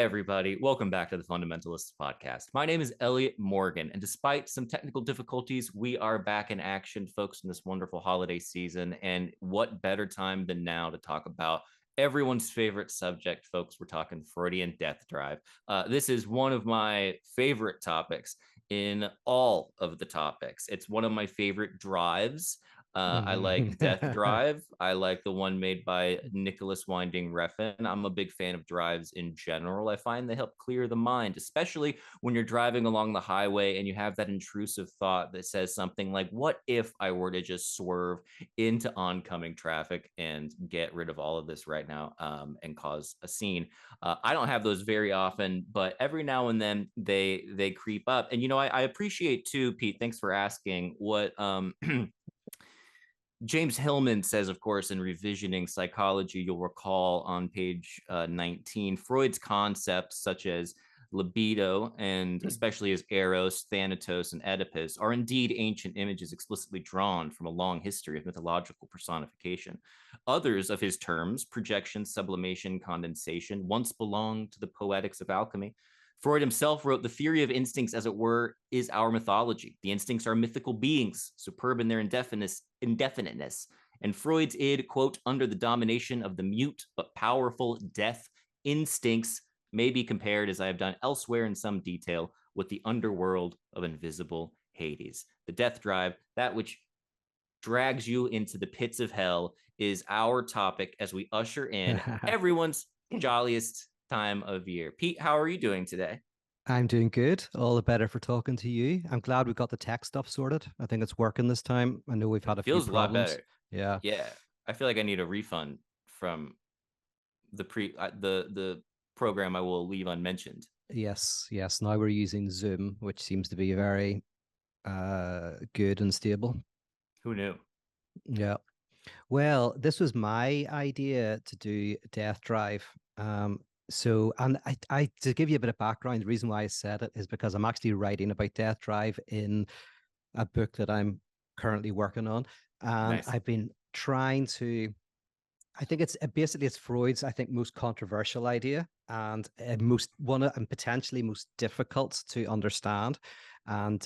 Hi, everybody. Welcome back to the Fundamentalists podcast. My name is Elliott Morgan, and despite some technical difficulties, we are back in action, folks, in this wonderful holiday season. And what better time than now to talk about everyone's favorite subject, folks? We're talking Freudian death drive. This is one of my favorite topics in all of the topics. It's one of my favorite drives. I like Death Drive. I like the one made by Nicholas Winding Refn. I'm a big fan of drives in general. I find they help clear the mind, especially when you're driving along the highway and you have that intrusive thought that says something like, what if I were to just swerve into oncoming traffic and get rid of all of this right now and cause a scene? I don't have those very often, but every now and then they creep up. And, I appreciate too, Pete, thanks for asking what James Hillman says, of course, in Revisioning Psychology, you'll recall on page 19, Freud's concepts such as libido, and especially as Eros, Thanatos, and Oedipus, are indeed ancient images explicitly drawn from a long history of mythological personification. Others of his terms, projection, sublimation, condensation, once belonged to the poetics of alchemy. Freud himself wrote, the theory of instincts, as it were, is our mythology. The instincts are mythical beings, superb in their indefiniteness. And Freud's id, quote, under the domination of the mute but powerful death instincts, may be compared, as I have done elsewhere in some detail, with the underworld of invisible Hades. The death drive, that which drags you into the pits of hell, is our topic as we usher in everyone's jolliest time of year. Pete, how are you doing today? I'm doing good. All the better for talking to you. I'm glad we got the tech stuff sorted. I think it's working this time. I know we've had a few Feels a lot problems. better. Yeah. Yeah, I feel like I need a refund from the program I will leave unmentioned. Yes. Yes. Now we're using Zoom, which seems to be very good and stable. Who knew? Yeah. Well, this was my idea to do Death Drive. And I to give you a bit of background, the reason why I said it is because I'm actually writing about Death Drive in a book that I'm currently working on, and Nice. I've been trying to. I think it's basically it's Freud's, I think, most controversial idea and and potentially most difficult to understand, and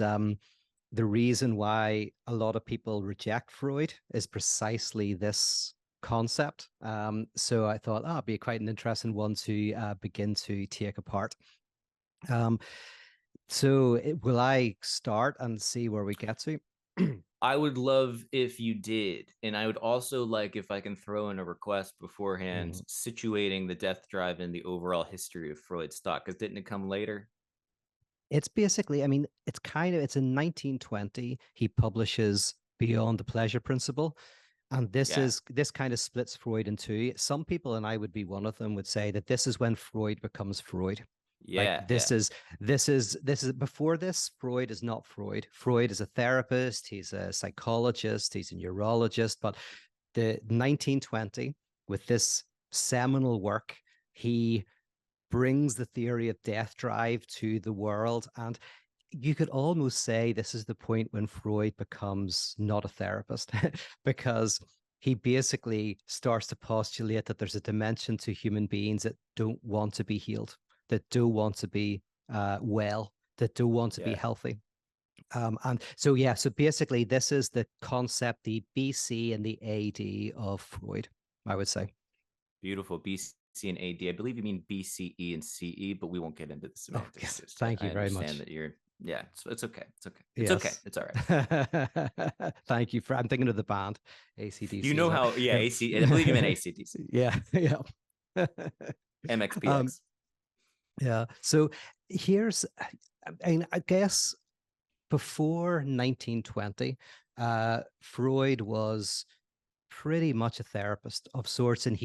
the reason why a lot of people reject Freud is precisely this concept. So I thought, it'd be quite an interesting one to begin to take apart. Um, will I start and see where we get to? I would love if you did. And I would also like if I can throw in a request beforehand, Mhm. situating the death drive in the overall history of Freud's thought, because didn't it come later? It's basically, I mean, it's in 1920, he publishes Beyond the Pleasure Principle. And Yeah. this kind of splits Freud in two. Some people, and I would be one of them, would say that this is when Freud becomes Freud. Like Yeah. Yeah. this is before this, Freud is not Freud. Freud is a therapist, he's a psychologist, he's a neurologist, but the 1920, with this seminal work, he brings the theory of death drive to the world. And you could almost say this is the point when Freud becomes not a therapist because he basically starts to postulate that there's a dimension to human beings that don't want to be healed, that do want to be well, that do want to be Yeah. healthy. And so, yeah, so basically, this is the concept, the BC and the AD of Freud, I would say. Beautiful. BC and AD. I believe you mean BCE and CE, but we won't get into the Oh, semantics yes. just yet. Thank I you very understand much. that yeah, it's okay. It's okay. It's okay. Yes. It's all right. Thank you for, I'm thinking of the band You ACDC. Is know that? how, yeah, Yeah. AC, I believe you meant ACDC, Yeah. Yeah. um, MXPX. yeah. So here's, I guess before 1920, Freud was pretty much a therapist of sorts, and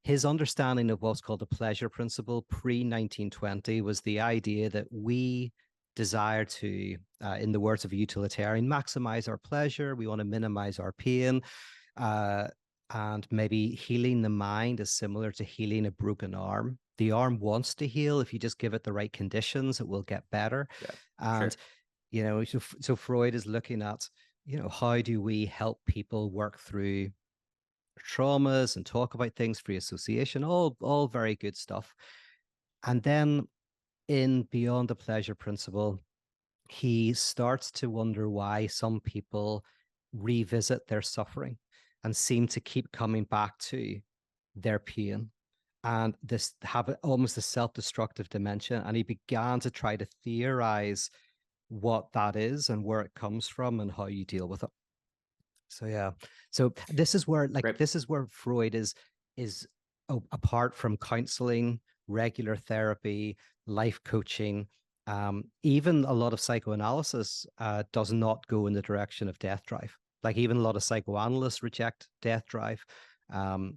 his understanding of what's called the pleasure principle pre 1920 was the idea that we desire to, in the words of a utilitarian, maximize our pleasure. We want to minimize our pain, uh, and maybe healing the mind is similar to healing a broken arm. The arm wants to heal. If you just give it the right conditions, it will get better. Yeah, And sure. so Freud is looking at, how do we help people work through traumas and talk about things, free association, all very good stuff. And then in Beyond the Pleasure Principle, he starts to wonder why some people revisit their suffering and seem to keep coming back to their pain and this have almost a self-destructive dimension. And he began to try to theorize what that is and where it comes from and how you deal with it. So yeah, so this is where Great. this is where Freud is apart from counseling, regular therapy, life coaching, even a lot of psychoanalysis does not go in the direction of death drive. Like even a lot of psychoanalysts reject death drive, or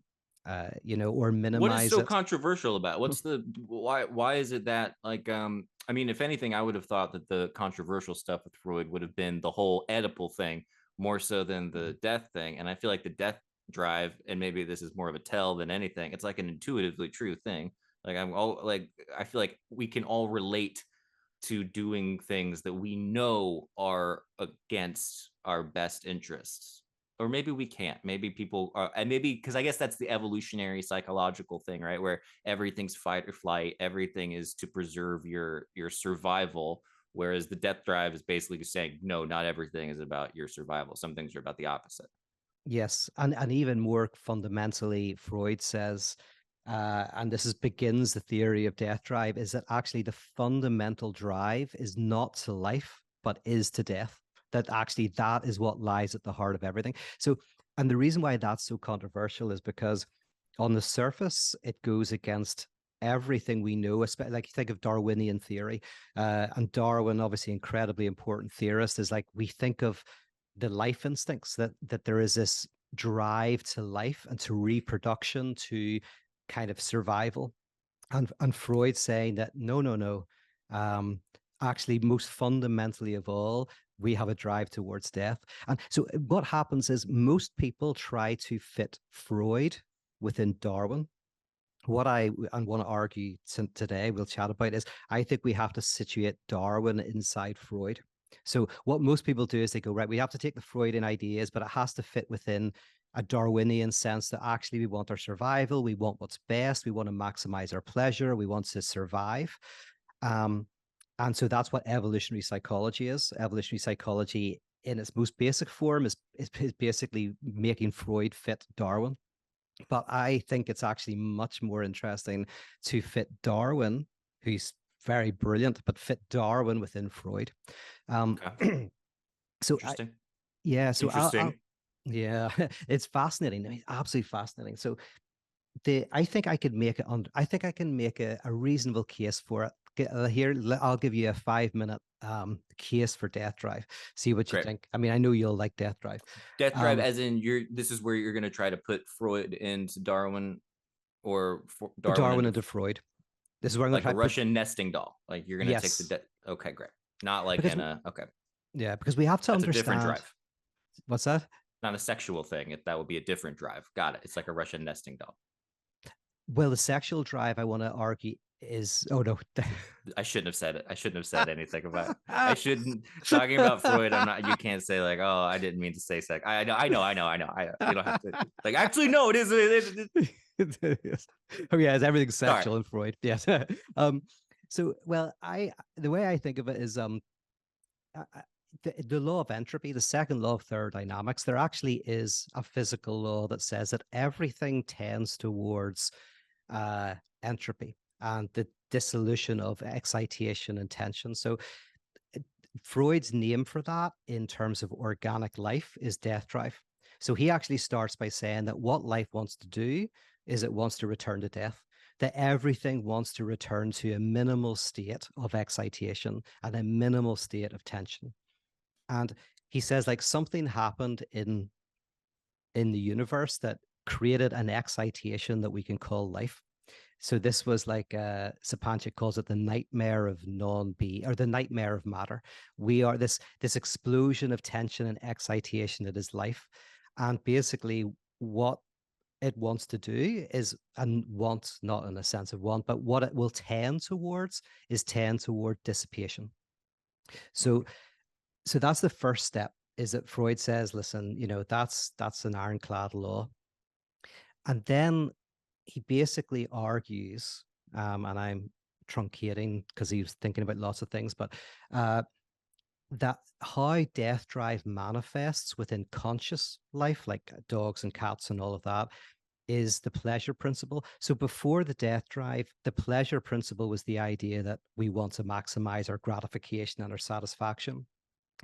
What is minimize so it. controversial about it? What's the why is it that like I mean, if anything, I would have thought that the controversial stuff with Freud would have been the whole Oedipal thing more so than the death thing. And I feel like the death drive, and maybe this is more of a tell than anything, it's like an intuitively true thing. Like I feel like we can all relate to doing things that we know are against our best interests. Or maybe we can't. Maybe people are, and maybe because I guess that's the evolutionary psychological thing, right? Where everything's fight or flight, everything is to preserve your survival. Whereas the death drive is basically saying, no, not everything is about your survival. Some things are about the opposite. Yes, and even more fundamentally, Freud says, and this begins the theory of death drive, is that actually the fundamental drive is not to life, but is to death. That actually that is what lies at the heart of everything. So, and the reason why that's so controversial is because on the surface, it goes against everything we know, especially like you think of Darwinian theory, and Darwin, obviously incredibly important theorist, is like we think of the life instincts that there is this drive to life and to reproduction, to kind of survival, and Freud saying that no, actually most fundamentally of all, we have a drive towards death. And so what happens is most people try to fit Freud within Darwin. What I want to argue today, we'll chat about, is I think we have to situate Darwin inside Freud. So what most people do is they go, right, we have to take the Freudian ideas, but it has to fit within a Darwinian sense that actually we want our survival, we want what's best, we want to maximize our pleasure, we want to survive. And so that's what evolutionary psychology is. Evolutionary psychology in its most basic form is basically making Freud fit Darwin. But I think it's actually much more interesting to fit Darwin, who's very brilliant, but fit Darwin within Freud. Okay. So Interesting. yeah, so Interesting. yeah, it's fascinating. I mean, absolutely fascinating. So I think I could make it I think I can make a reasonable case for it. Here, I'll give you a 5-minute case for Death Drive. See what you Great. think. I mean, I know you'll like Death Drive. Death drive, as in this is where you're going to try to put Freud into Darwin, or Darwin Darwin into into Freud. This is where I'm going to like a try to put. Russian nesting doll. Like you're going to take the Yes, okay, great. Not like because in a okay. yeah, because we have to That's a different understand. drive. What's that? Not a sexual thing. That would be a different drive. Got it. It's like a Russian nesting doll. Well, the sexual drive I want to argue is, oh no. I shouldn't have said it. I shouldn't have said anything about it. I shouldn't talking about Freud. I'm not. You can't say like, oh, I didn't mean to say sex. I know. You don't have to. Like, actually, no. It is. Oh yeah, everything's Sorry. sexual in Freud. Yes. So well, the way I think of it is the law of entropy, the second law of thermodynamics. There actually is a physical law that says that everything tends towards entropy and the dissolution of excitation and tension. So Freud's name for that in terms of organic life is death drive. So he actually starts by saying that what life wants to do is it wants to return to death, that everything wants to return to a minimal state of excitation and a minimal state of tension. And he says like something happened in the universe that created an excitation that we can call life. So this was like Sapanchik calls it the nightmare of non-being, or the nightmare of matter. We are this explosion of tension and excitation that is life. And basically what it wants to do is, and want, not in a sense of want, but what it will tend towards is tend toward dissipation. So that's the first step, is that Freud says, listen, that's an ironclad law. And then he basically argues, and I'm truncating because he was thinking about lots of things, but that how death drive manifests within conscious life, like dogs and cats and all of that, is the pleasure principle. So before the death drive, the pleasure principle was the idea that we want to maximize our gratification and our satisfaction.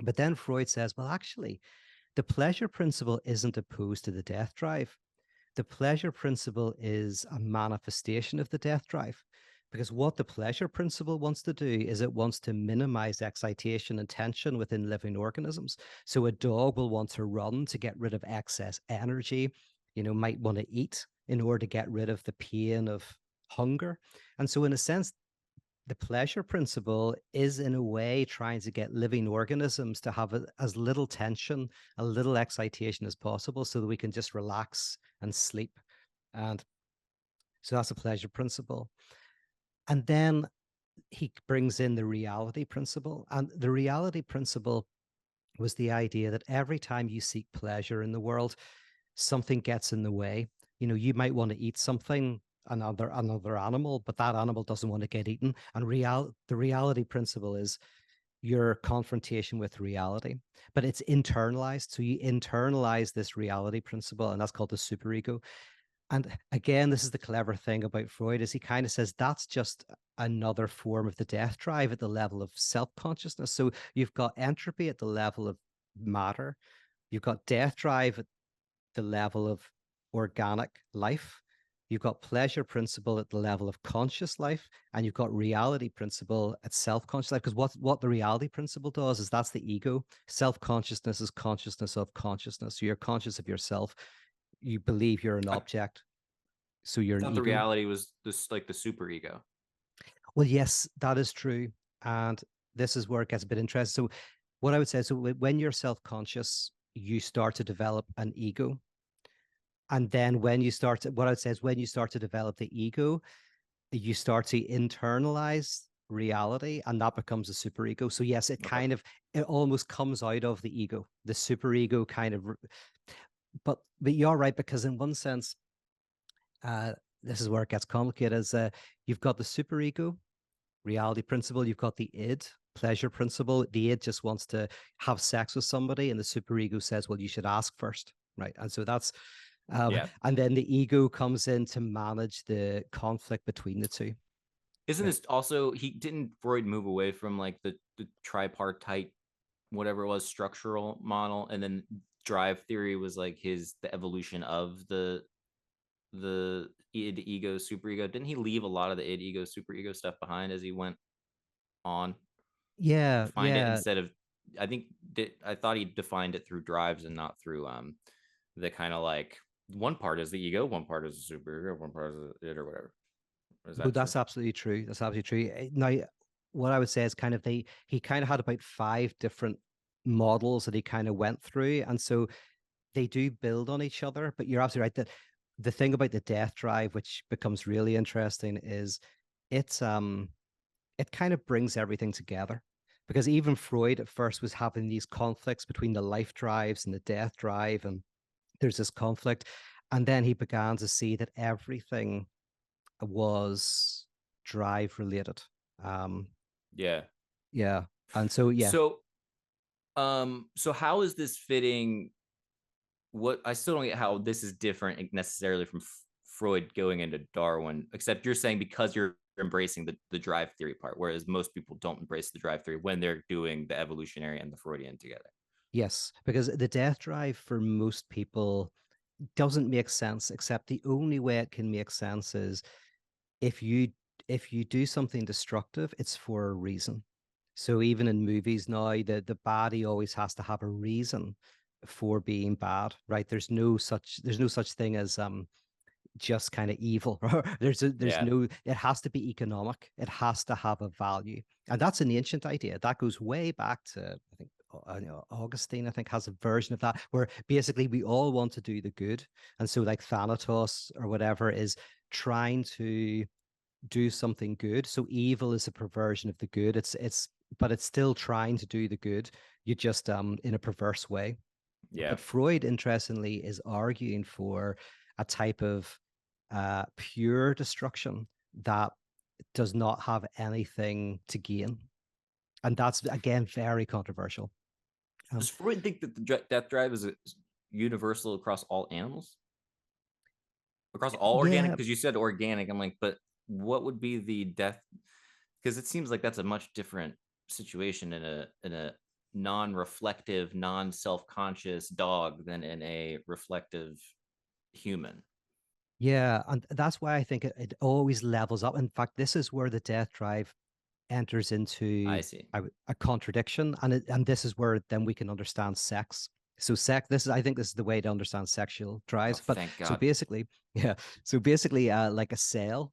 But then Freud says, well, actually, the pleasure principle isn't opposed to the death drive. The pleasure principle is a manifestation of the death drive. Because what the pleasure principle wants to do is it wants to minimize excitation and tension within living organisms. So a dog will want to run to get rid of excess energy, might want to eat in order to get rid of the pain of hunger. And so, in a sense, the pleasure principle is, in a way, trying to get living organisms to have as little tension, a little excitation as possible so that we can just relax and sleep. And so that's a pleasure principle. And then he brings in the reality principle. And the reality principle was the idea that every time you seek pleasure in the world, something gets in the way. You might want to eat something, another animal, but that animal doesn't want to get eaten. And the reality principle is your confrontation with reality, but it's internalized. So you internalize this reality principle, and that's called the superego. And again, this is the clever thing about Freud, is he kind of says that's just another form of the death drive at the level of self-consciousness. So you've got entropy at the level of matter, you've got death drive at the level of organic life, you've got pleasure principle at the level of conscious life, and you've got reality principle at self-conscious life. Because what the reality principle does is that's the ego. Self-consciousness is consciousness of consciousness. So you're conscious of yourself. You believe you're an object, so you're I an thought the ego. reality was this like the super ego. Well, yes, that is true. And this is where it gets a bit interesting. So what I would say, so when you're self-conscious, you start to develop an ego. And then when you start to, what I'd say is when you start to develop the ego, you start to internalize reality, and that becomes a superego. So yes, Okay. it almost comes out of the ego, the superego kind of, but you're right, because in one sense, this is where it gets complicated, is you've got the superego, reality principle, you've got the id, pleasure principle. The id just wants to have sex with somebody, and the superego says, well, you should ask first, right? And so that's Yeah. and then the ego comes in to manage the conflict between the two. Isn't Right. this also he didn't Freud move away from like the tripartite whatever it was structural model, and then drive theory was like the evolution of the id ego superego? Didn't he leave a lot of the id ego superego stuff behind as he went on? Yeah, Defined it yeah. instead of I thought he defined it through drives and not through the kind of like one part is the ego, one part is the super ego, one part is it or whatever. Is No, that true? that's absolutely true. That's absolutely true. Now, what I would say is kind of he kind of had about 5 different models that he kind of went through. And so they do build on each other, but you're absolutely right that the thing about the death drive, which becomes really interesting, is it's it kind of brings everything together. Because even Freud at first was having these conflicts between the life drives and the death drive, and there's this conflict. And then he began to see that everything was drive related. Um, Yeah. yeah. And so, yeah, So how is this fitting? What I still don't get how this is different necessarily from Freud going into Darwin, except you're saying because you're embracing the drive theory part, whereas most people don't embrace the drive theory when they're doing the evolutionary and the Freudian together. yes, because the death drive for most people doesn't make sense, except the only way it can make sense is if you if you do something destructive, it's for a reason. So even in movies now, the baddie always has to have a reason for being bad, right? There's no such thing as just kind of evil. There's Yeah. no, it has to be economic. It has to have a value. And that's an ancient idea. That goes way back to, I think, Augustine, I think, has a version of that where basically we all want to do the good. And so like Thanatos or whatever is trying to do something good. So evil is a perversion of the good. But it's still trying to do the good. You just in a perverse way. Yeah. But Freud, interestingly, is arguing for a type of pure destruction that does not have anything to gain. And that's, again, very controversial. Does Freud think that the death drive is universal across all animals? Across all organic? Yeah, Because you said organic. I'm like, but what would be the death? Because it seems like that's a much different situation in a non-reflective, non-self-conscious dog than in a reflective human. yeah. And that's why I think it always levels up. In fact, this is where the death drive enters into I see. a contradiction. And this is where then we can understand sex. So I think this is the way to understand sexual Oh, drives. But thank so God. basically, yeah. So basically, like a cell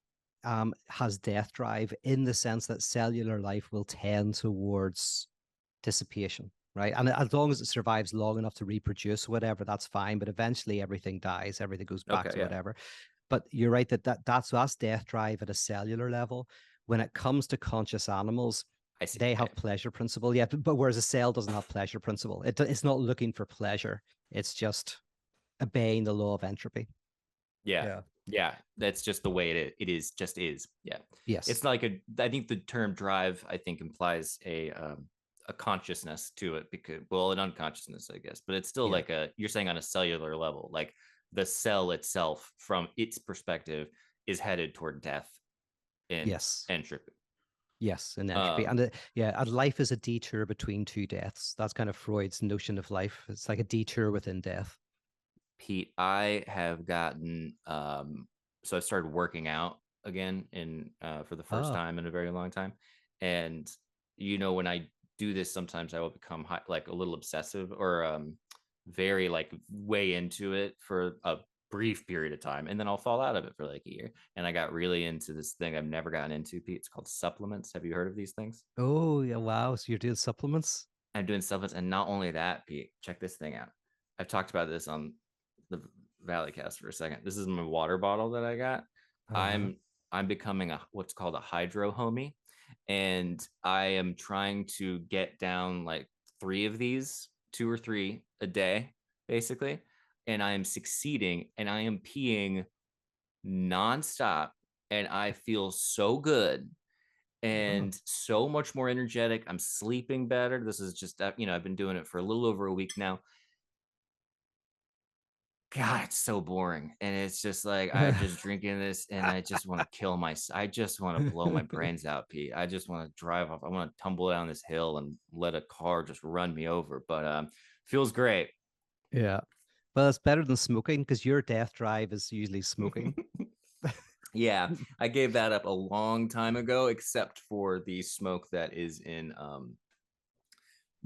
has death drive in the sense that cellular life will tend towards dissipation, right? And as long as it survives long enough to reproduce, whatever, that's fine. But eventually, everything dies, everything goes back Okay, to yeah, whatever. But you're right that's death drive at a cellular level. When it comes to conscious animals, I see. they Okay, have pleasure principle, yeah. But whereas a cell doesn't have pleasure principle, it's not looking for pleasure. It's just obeying the law of entropy. yeah, Yeah. yeah. That's just the way it is. Just is. Yeah, it's Yes. not like a. I think the term drive, I think, implies a consciousness to it because, well, an unconsciousness, I guess, but it's still Yeah. like a. You're saying on a cellular level, like the cell itself, from its perspective, is headed toward death in Yes. entropy. Yes, in entropy. Um, And yeah, and life is a detour between two deaths. That's kind of Freud's notion of life. It's like a detour within death. Pete, I have gotten so I started working out again in for the first Oh, time in a very long time. And you know, when I do this, sometimes I will become like a little obsessive or very like way into it for a brief period of time, and then I'll fall out of it for like a year. And I got really into this thing I've never gotten into, Pete. It's called supplements. Have you heard of these things? oh, yeah, wow. So you're doing supplements? I'm doing supplements, and not only that, Pete, check this thing out. I've talked about this on the Valleycast for a second. This is my water bottle that I got. Uh-huh. I'm becoming a what's called a hydro homie, and I am trying to get down like 3 of these, 2 or 3 a day, basically. And I am succeeding, and I am peeing nonstop, and I feel so good Oh. and so much more energetic. I'm sleeping better. This is just, I've been doing it for a little over a week now. God, it's so boring. And it's just like, I'm just drinking this and I just want to kill myself. I just want to blow my brains out, Pete. I just want to drive off. I want to tumble down this hill and let a car just run me over. But feels great. Yeah. Well, it's better than smoking because your death drive is usually smoking. Yeah, I gave that up a long time ago, except for the smoke that is in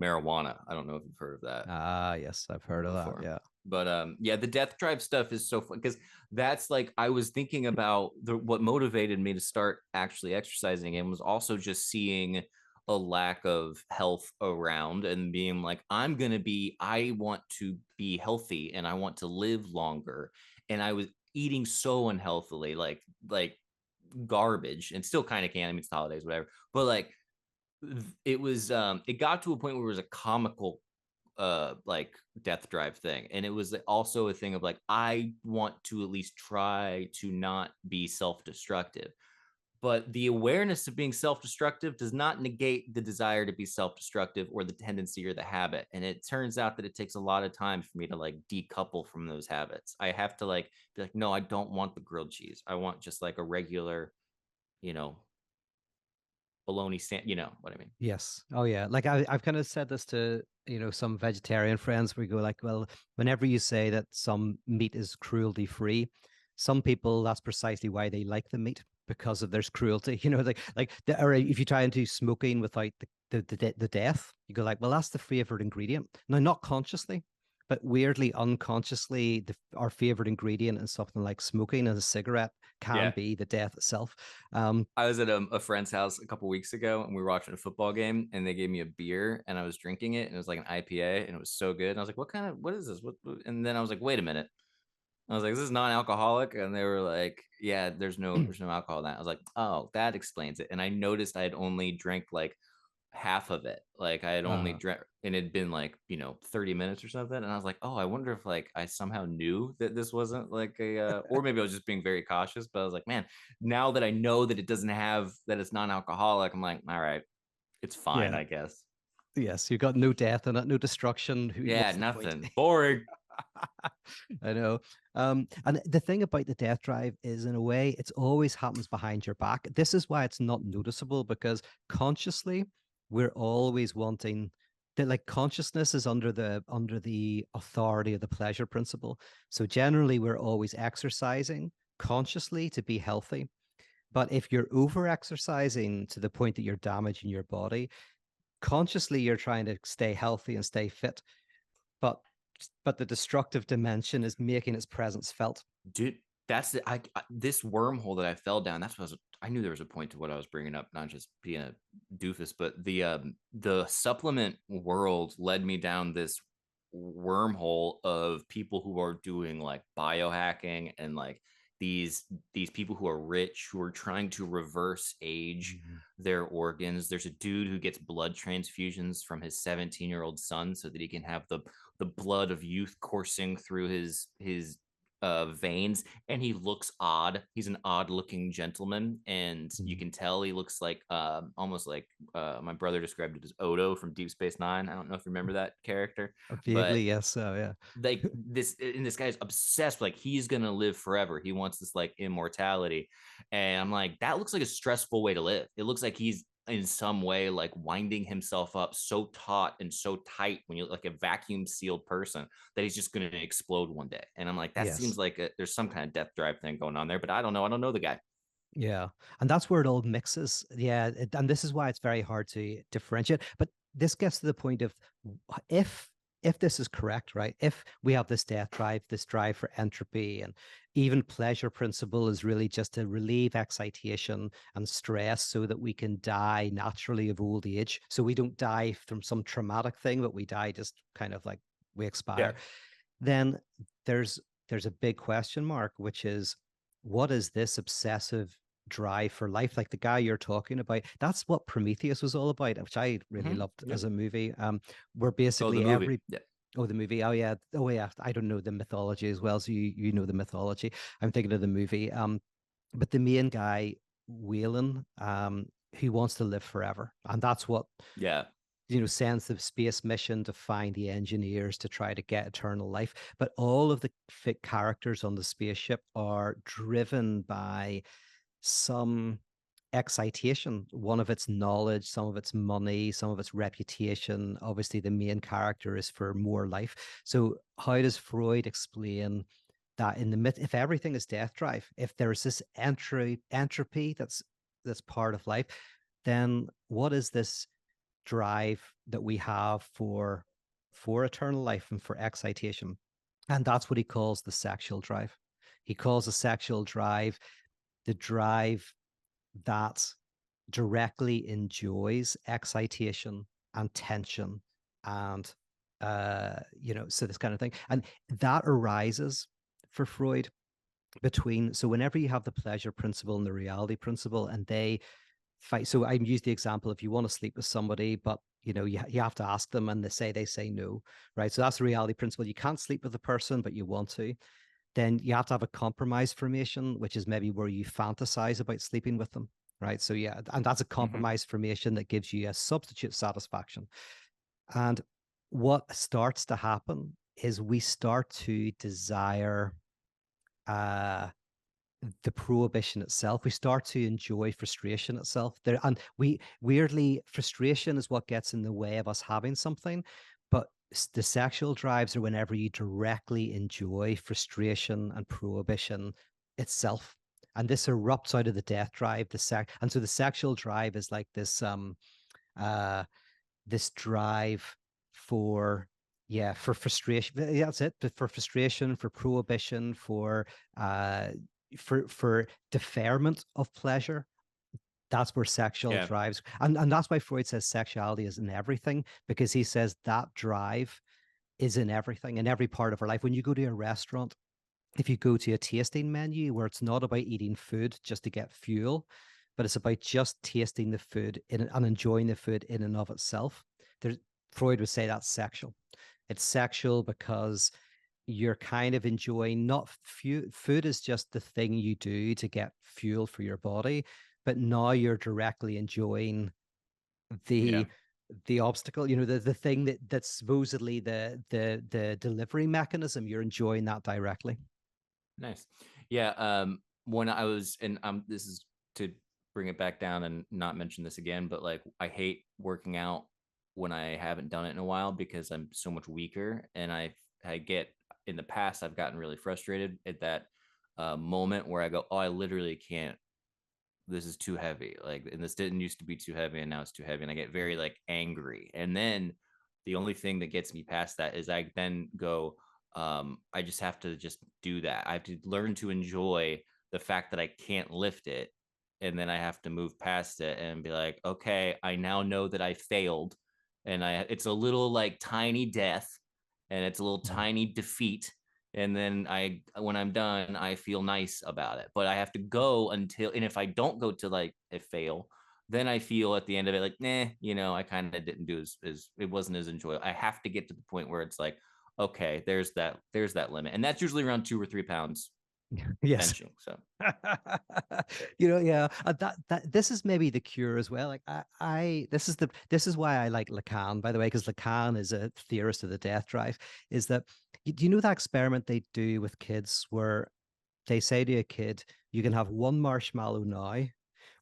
marijuana. I don't know if you've heard of that Ah, yes, I've heard of that. before. Yeah. But yeah, the death drive stuff is so fun because that's like I was thinking about what motivated me to start actually exercising and was also just seeing a lack of health around and being like, I want to be healthy and I want to live longer. And I was eating so unhealthily, like garbage, and still kind of can. I mean, it's holidays, whatever. But like it got to a point where it was a comical like death drive thing, and it was also a thing of like I want to at least try to not be self-destructive, but the awareness of being self-destructive does not negate the desire to be self-destructive or the tendency or the habit. And it turns out that it takes a lot of time for me to like decouple from those habits. I have to like be like, no, I don't want the grilled cheese. I want just like a regular, you know, bologna stand, you know what I mean. Yes. Oh, yeah. Like I've kind of said this to, some vegetarian friends. We go like, well, whenever you say that some meat is cruelty free, some people, that's precisely why they like the meat because of there's cruelty. Or if you try and do smoking without the death, you go like, well, that's the favorite ingredient. Now, not consciously, but weirdly unconsciously, our favorite ingredient in something like smoking and a cigarette can Yeah, be the death itself. I was at a friend's house a couple weeks ago and we were watching a football game and they gave me a beer and I was drinking it and it was like an IPA and it was so good. And I was like, what is this? And then I was like, wait a minute. I was like, is this non-alcoholic? And they were like, yeah, there's no alcohol in that. I was like, oh, that explains it. And I noticed I had only drank like half of it. Like I had only uh, drank, and it'd been like, 30 minutes or something. And I was like, oh, I wonder if like I somehow knew that this wasn't like or maybe I was just being very cautious. But I was like, man, now that I know that it doesn't have, that it's non-alcoholic, I'm like, all right, it's fine, yeah, I guess. yes, you got no death in it, no destruction. Yeah, What's the point? nothing. Boring. I know. And the thing about the death drive is, in a way, it's always happens behind your back. This is why it's not noticeable, because consciously, we're always wanting that. Like, consciousness is under the authority of the pleasure principle. So generally, we're always exercising consciously to be healthy. But if you're over exercising to the point that you're damaging your body, consciously you're trying to stay healthy and stay fit, but the destructive dimension is making its presence felt. Dude, that's this wormhole that I fell down. That's what I knew there was a point to what I was bringing up, not just being a doofus, but the supplement world led me down this wormhole of people who are doing like biohacking, and like these people who are rich, who are trying to reverse age Mhm. their organs. There's a dude who gets blood transfusions from his 17-year-old son so that he can have the blood of youth coursing through his veins, and he looks odd. He's an odd looking gentleman, and you Mhm. can tell he looks like almost like my brother described it as Odo from Deep Space Nine. I don't know if you remember that character, but Vaguely, yes. So yeah. like this guy is obsessed, like he's gonna live forever. He wants this like immortality, and I'm like, that looks like a stressful way to live. It looks like he's in some way like winding himself up so taut and so tight, when you're like a vacuum sealed person, that he's just gonna explode one day. And I'm like, that Yes. seems like there's some kind of death drive thing going on there, but I don't know the guy. Yeah. And that's where it all mixes. Yeah. And this is why it's very hard to differentiate. But this gets to the point of, if this is correct, right? If we have this death drive, this drive for entropy, and even pleasure principle is really just to relieve excitation and stress so that we can die naturally of old age. So we don't die from some traumatic thing, but we die just kind of like we Yeah. expire. Then there's a big question mark, which is, what is this obsessive drive for life? Like the guy you're talking about, that's what Prometheus was all about, which I really loved Yep. as a movie. Where Oh, the basically movie. every Yeah. oh, the movie. Oh yeah. Oh yeah. I don't know the mythology as well. So you know the mythology. I'm thinking of the movie. But the main guy, Whalen, he wants to live forever. And that's what, Yeah. sends the space mission to find the engineers to try to get eternal life. But all of the fit characters on the spaceship are driven by some excitation, one of its knowledge, some of its money, some of its reputation. Obviously the main character is for more life. So how does Freud explain that in the myth, if everything is death drive, if there is this entropy that's part of life, then what is this drive that we have for eternal life and for excitation? And that's what he calls the sexual drive. He calls the sexual drive the drive that directly enjoys excitation and tension, and so this kind of thing. And that arises for Freud between, so whenever you have the pleasure principle and the reality principle, and they fight. So I use the example, if you want to sleep with somebody, but you have to ask them and they say no, right? So that's the reality principle. You can't sleep with the person, but you want to. Then you have to have a compromise formation, which is maybe where you fantasize about sleeping with them, right? So yeah, and that's a Hmm. compromise formation that gives you a substitute satisfaction. And what starts to happen is we start to desire uh the prohibition itself. We start to enjoy frustration itself. There, and we weirdly, frustration is what gets in the way of us having something. But the sexual drives are whenever you directly enjoy frustration and prohibition itself. And this erupts out of the death drive, and so the sexual drive is like uh this drive for, yeah, for frustration. Yeah, that's it. For frustration, for prohibition, uh for deferment of pleasure. That's where sexual Yeah. drives, and that's why Freud says sexuality is in everything, because he says that drive is in everything, in every part of our life. When you go to a restaurant, if you go to a tasting menu where it's not about eating food just to get fuel, but it's about just tasting the food and enjoying the food in and of itself. Freud would say that's sexual. It's sexual because you're kind of enjoying not food is just the thing you do to get fuel for your body, but now you're directly enjoying Yeah. the obstacle, the thing that's supposedly the delivery mechanism. You're enjoying that directly. Nice. Yeah. When I was, and this is to bring it back down and not mention this again, but like I hate working out when I haven't done it in a while because I'm so much weaker, and I get in the past I've gotten really frustrated at that moment where I go, oh, I literally can't. This is too heavy. Like, and this didn't used to be too heavy, and now it's too heavy, and I get very like angry. And then the only thing that gets me past that is I then go, I just have to just do that. I have to learn to enjoy the fact that I can't lift it, and then I have to move past it and be like, okay, I now know that I failed, and it's a little like tiny death, and it's a little tiny defeat, and then when I'm done I feel nice about it, but I have to go until, and if I don't go to like a fail, then I feel at the end of it like, nah, I kind of didn't do as it wasn't as enjoyable. I have to get to the point where it's like, okay, there's that limit, and that's usually around 2 or 3 pounds Yes. benching. So Yeah, that this is maybe the cure as well. Like this is why I like Lacan, by the way, because Lacan is a theorist of the death drive. Is that, do you know that experiment they do with kids where they say to a kid, you can have one marshmallow now,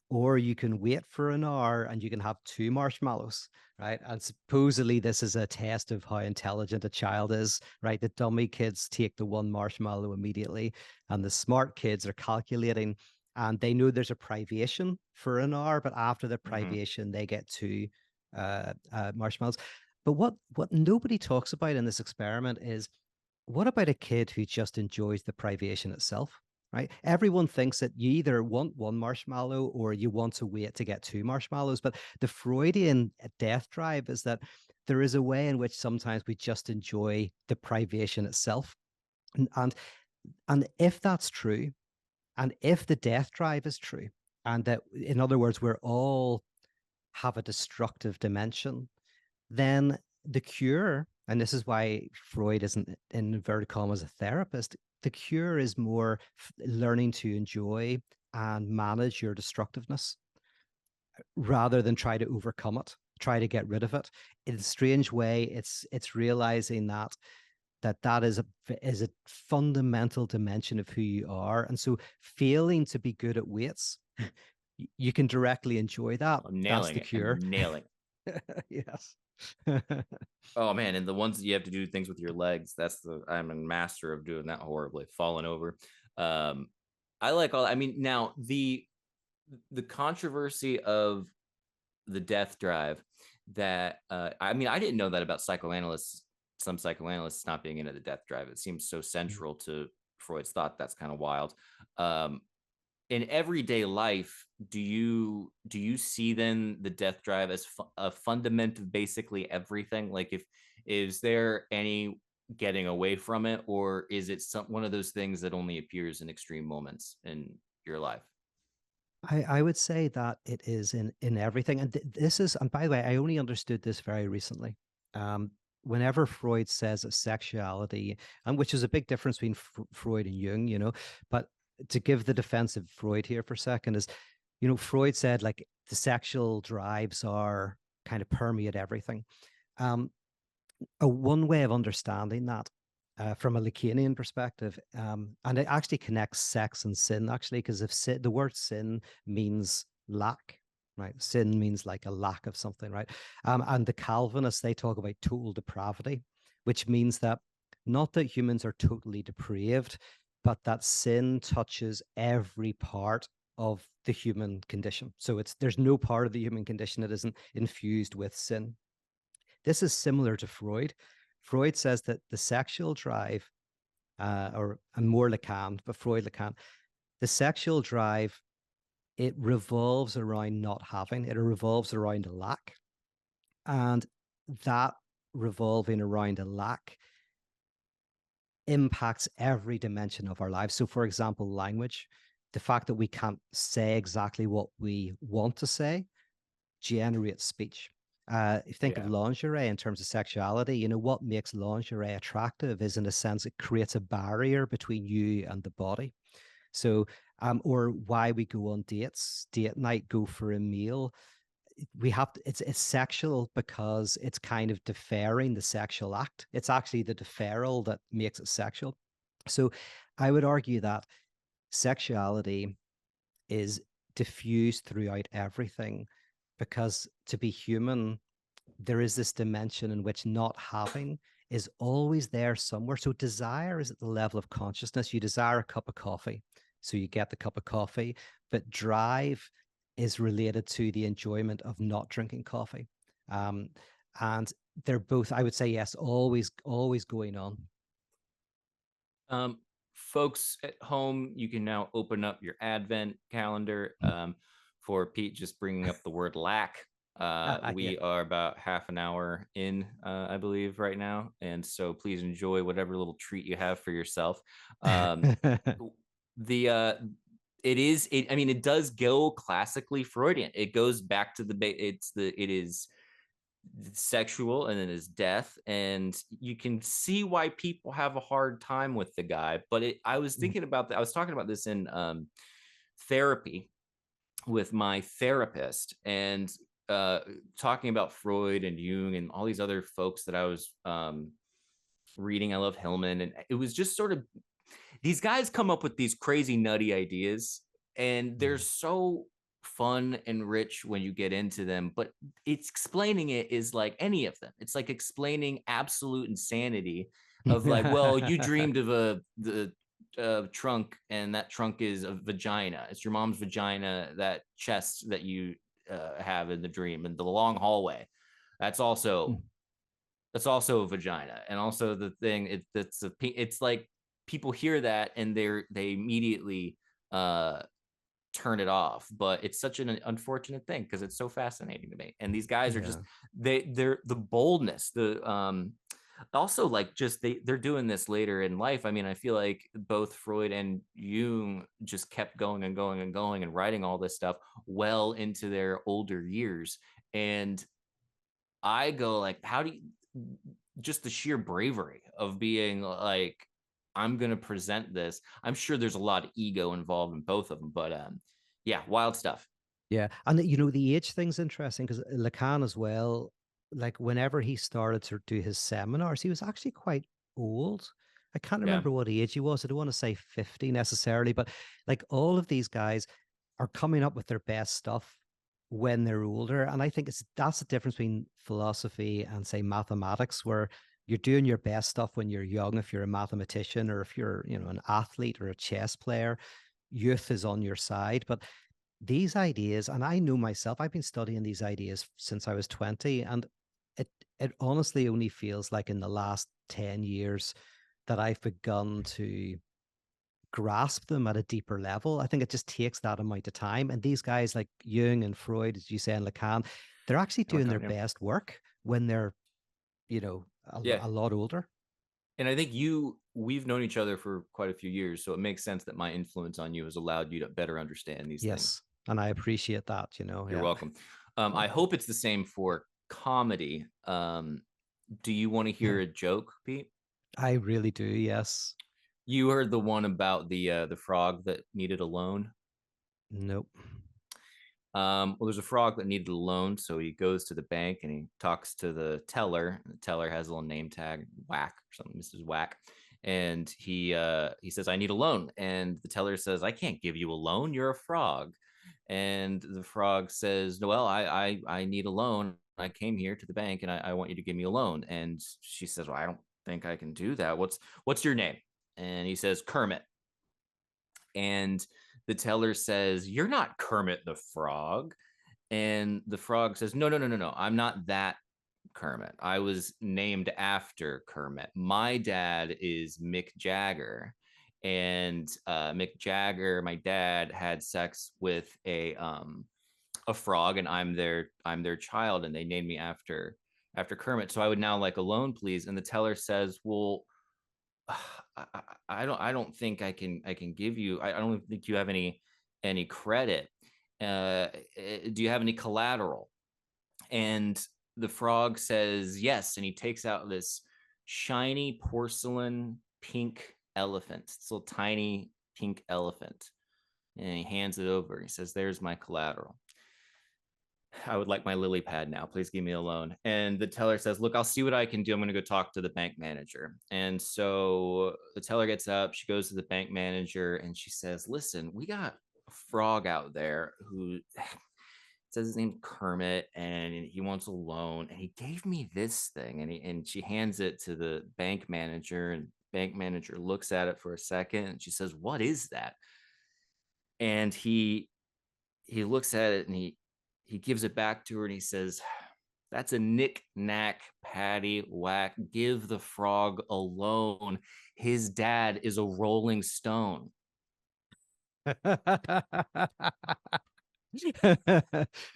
or you can wait for an hour and you can have two marshmallows, right? And supposedly this is a test of how intelligent a child is, right? The dummy kids take the one marshmallow immediately, and the smart kids are calculating, and they know there's a privation for an hour, but after the privation, they get two marshmallows. But what nobody talks about in this experiment is, what about a kid who just enjoys the privation itself? Right? Everyone thinks that you either want one marshmallow or you want to wait to get two marshmallows. But the Freudian death drive is that there is a way in which sometimes we just enjoy the privation itself. And, and if that's true, and if the death drive is true, and that, in other words, we're all have a destructive dimension, then the cure, and this is why Freud isn't in inverted commas a therapist, the cure is more learning to enjoy and manage your destructiveness rather than try to overcome it, try to get rid of it. In a strange way, it's realizing that is a fundamental dimension of who you are. And so failing to be good at weights, you can directly enjoy that. I'm That's nailing the it. I'm cure. nailing it. Yes. Oh man, and the ones that you have to do things with your legs, I'm a master of doing that horribly, falling over. I like all, I mean, now the controversy of the death drive, that I mean, I didn't know that about psychoanalysts, some psychoanalysts not being into the death drive. It seems so central to Freud's thought. That's kind of wild. Um, in everyday life, do you see then the death drive as a fundament of basically everything? Like, if is there any getting away from it, or is it one of those things that only appears in extreme moments in your life? I would say that it is in everything. And this is, and by the way, I only understood this very recently. Whenever Freud says that sexuality, and which is a big difference between Freud and Jung, but to give the defense of Freud here for a second is, Freud said like the sexual drives are kind of permeate everything. Um, one way of understanding that, from a Lacanian perspective, and it actually connects sex and sin, actually, because if the word sin means lack, right? Sin means like a lack of something, right? And the Calvinists, they talk about total depravity, which means that not that humans are totally depraved, but that sin touches every part of the human condition. So there's no part of the human condition that isn't infused with sin. This is similar to Freud. Freud says that the sexual drive, and more Lacan, but Freud, Lacan, the sexual drive, it revolves around not having, it revolves around a lack. And that revolving around a lack impacts every dimension of our lives. So, for example, language. the fact that we can't say exactly what we want to say generates speech. If you think of Yeah. lingerie in terms of sexuality, you know, what makes lingerie attractive is, in a sense, it creates a barrier between you and the body. So, or why we go on dates, date night, go for a meal. We have to, it's sexual because it's kind of deferring the sexual act. It's actually the deferral that makes it sexual. So, I would argue that sexuality is diffused throughout everything, because to be human, there is this dimension in which not having is always there somewhere. So desire is at the level of consciousness. You desire a cup of coffee, so you get the cup of coffee, but drive is related to the enjoyment of not drinking coffee. Um, and they're both, I would say, yes, always going on. Um, Folks at home, you can now open up your Advent calendar. For Pete just bringing up the word lack. Yeah. We are about half an hour in, I believe, right now, and so please enjoy whatever little treat you have for yourself. Um, the it is it I mean, it does go classically Freudian. It goes back to it is sexual and then his death, and you can see why people have a hard time with the guy. But I was thinking about that. I was talking about this in therapy with my therapist, and uh, talking about Freud and Jung and all these other folks that I was reading. I love Hillman, and it was just sort of, these guys come up with these crazy nutty ideas, and they're so fun and rich when you get into them, but it's explaining it is like any of them. It's like explaining absolute insanity of like, well, you dreamed of the trunk, and that trunk is a vagina. It's your mom's vagina, that chest that you have in the dream, and the long hallway, that's also a vagina. And also the thing, it's like people hear that and they immediately uh turn it off. But it's such an unfortunate thing because it's so fascinating to me. And these guys are just, Yeah. they're the boldness, the also, like, just they're doing this later in life. I mean, I feel like both Freud and Jung just kept going and going and going and writing all this stuff well into their older years. And I go like, how do you, just the sheer bravery of being like, I'm going to present this. I'm sure there's a lot of ego involved in both of them, but yeah, wild stuff. Yeah, and you know, the age thing's interesting because Lacan as well, like whenever he started to do his seminars, he was actually quite old. I can't Yeah. remember what age he was. I don't want to say 50 necessarily, but like all of these guys are coming up with their best stuff when they're older. And I think that's the difference between philosophy and, say, mathematics, where you're doing your best stuff when you're young, if you're a mathematician, or if you're, you know, an athlete or a chess player, youth is on your side. But these ideas, and I know myself, I've been studying these ideas since I was 20, and it it honestly only feels like in the last 10 years that I've begun to grasp them at a deeper level. I think it just takes that amount of time. And these guys like Jung and Freud, as you say, and Lacan, they're actually Oh my doing their God, yeah. best work when they're, you know, Yeah. a lot older. And I think we've known each other for quite a few years, so it makes sense that my influence on you has allowed you to better understand these things. Yes. And I appreciate that, you know. You're Yeah. welcome. Yeah. I hope it's the same for comedy. Do you want to Yeah. hear a joke, Pete? I really do. Yes. You heard the one about the frog that needed a loan. Nope. Well, there's a frog that needed a loan, so he goes to the bank and he talks to the teller. The teller has a little name tag, Whack or something, Mrs. Whack, and he says, "I need a loan." And the teller says, "I can't give you a loan. You're a frog." And the frog says, "Well, I need a loan. I came here to the bank and I want you to give me a loan." And she says, "Well, I don't think I can do that. What's your name?" And he says, "Kermit." And the teller says, "You're not Kermit the Frog." And the frog says, "No, no, no, no, no. I'm not that Kermit. I was named after Kermit. My dad is Mick Jagger. And Mick Jagger, my dad, had sex with a frog, and I'm their child, and they named me after Kermit. So I would now like a loan, please." And the teller says, "Well, I don't think I can give you. I don't think you have any credit. Do you have any collateral? And the frog says yes, and he takes out this shiny porcelain pink elephant. It's a little tiny pink elephant, and he hands it over. He says, "There's my collateral. I would like my lily pad now. Please leave me alone." And the teller says, "Look, I'll see what I can do. I'm going to go talk to the bank manager." And so the teller gets up. She goes to the bank manager and she says, "Listen, we got a frog out there who says his name's Kermit and he wants a loan. And he gave me this thing." And she hands it to the bank manager. And bank manager looks at it for a second and she says, "What is that?" And he looks at it and he gives it back to her and he says, "That's a knick-knack, patty whack. Give the frog a loan. His dad is a Rolling Stone."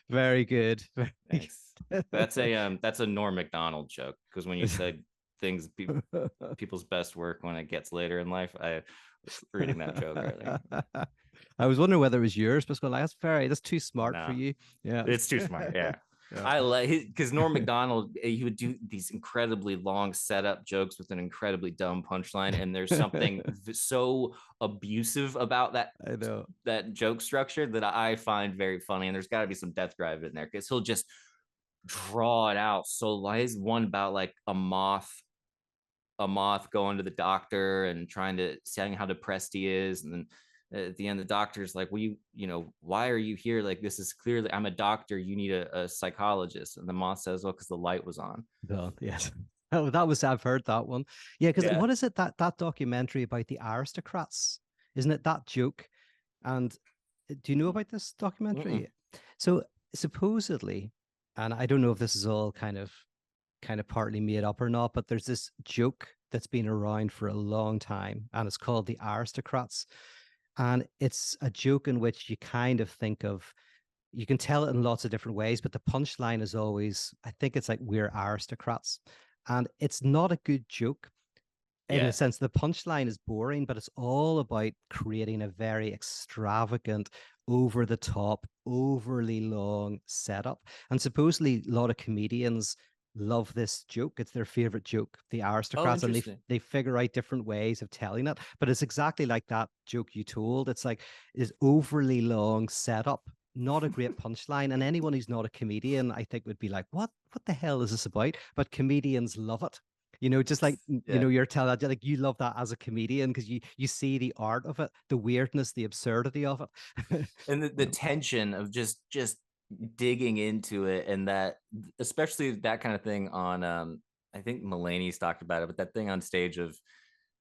Very good. Thanks. That's a Norm Macdonald joke, because when you said things people's best work when it gets later in life, I was reading that joke earlier. I was wondering whether it was yours, but that's too smart for No, you. Yeah. it's too smart. Yeah. Yeah. I like because Norm Macdonald, he would do these incredibly long setup jokes with an incredibly dumb punchline, and there's something so abusive about I know. that joke structure that I find very funny. And there's got to be some death drive in there, because he'll just draw it out. So like one about like a moth going to the doctor and trying to saying how depressed he is, and then at the end the doctor's like, "Well, you know, why are you here? Like, this is clearly, I'm a doctor, you need a psychologist." And the moth says, "Well, because the light was on." No, yes. Oh, I've heard that one. Yeah, because Yeah. what is it, that documentary about the aristocrats? Isn't it that joke? And do you know about this Mm-mm. documentary? So supposedly, and I don't know if this is all kind of partly made up or not, but there's this joke that's been around for a long time, and it's called the aristocrats. And it's a joke in which you kind of think of, you can tell it in lots of different ways, but the punchline is always, I think it's like, "We're aristocrats." And it's not a good joke in the Yeah. sense the punchline is boring, but it's all about creating a very extravagant, over the top, overly long setup. And supposedly a lot of comedians love this joke. It's their favorite joke, the Oh, aristocrats, and interesting. they figure out different ways of telling it. But it's exactly like that joke you told. It's like is overly long setup, not a great punchline. And anyone who's not a comedian, I think, would be like, what the hell is this about? But comedians love it. Just like, Yeah. you're telling that, like, you love that as a comedian because you see the art of it, the weirdness, the absurdity of it. And the tension of just digging into it, and that, especially that kind of thing on I think Mulaney's talked about it, but that thing on stage of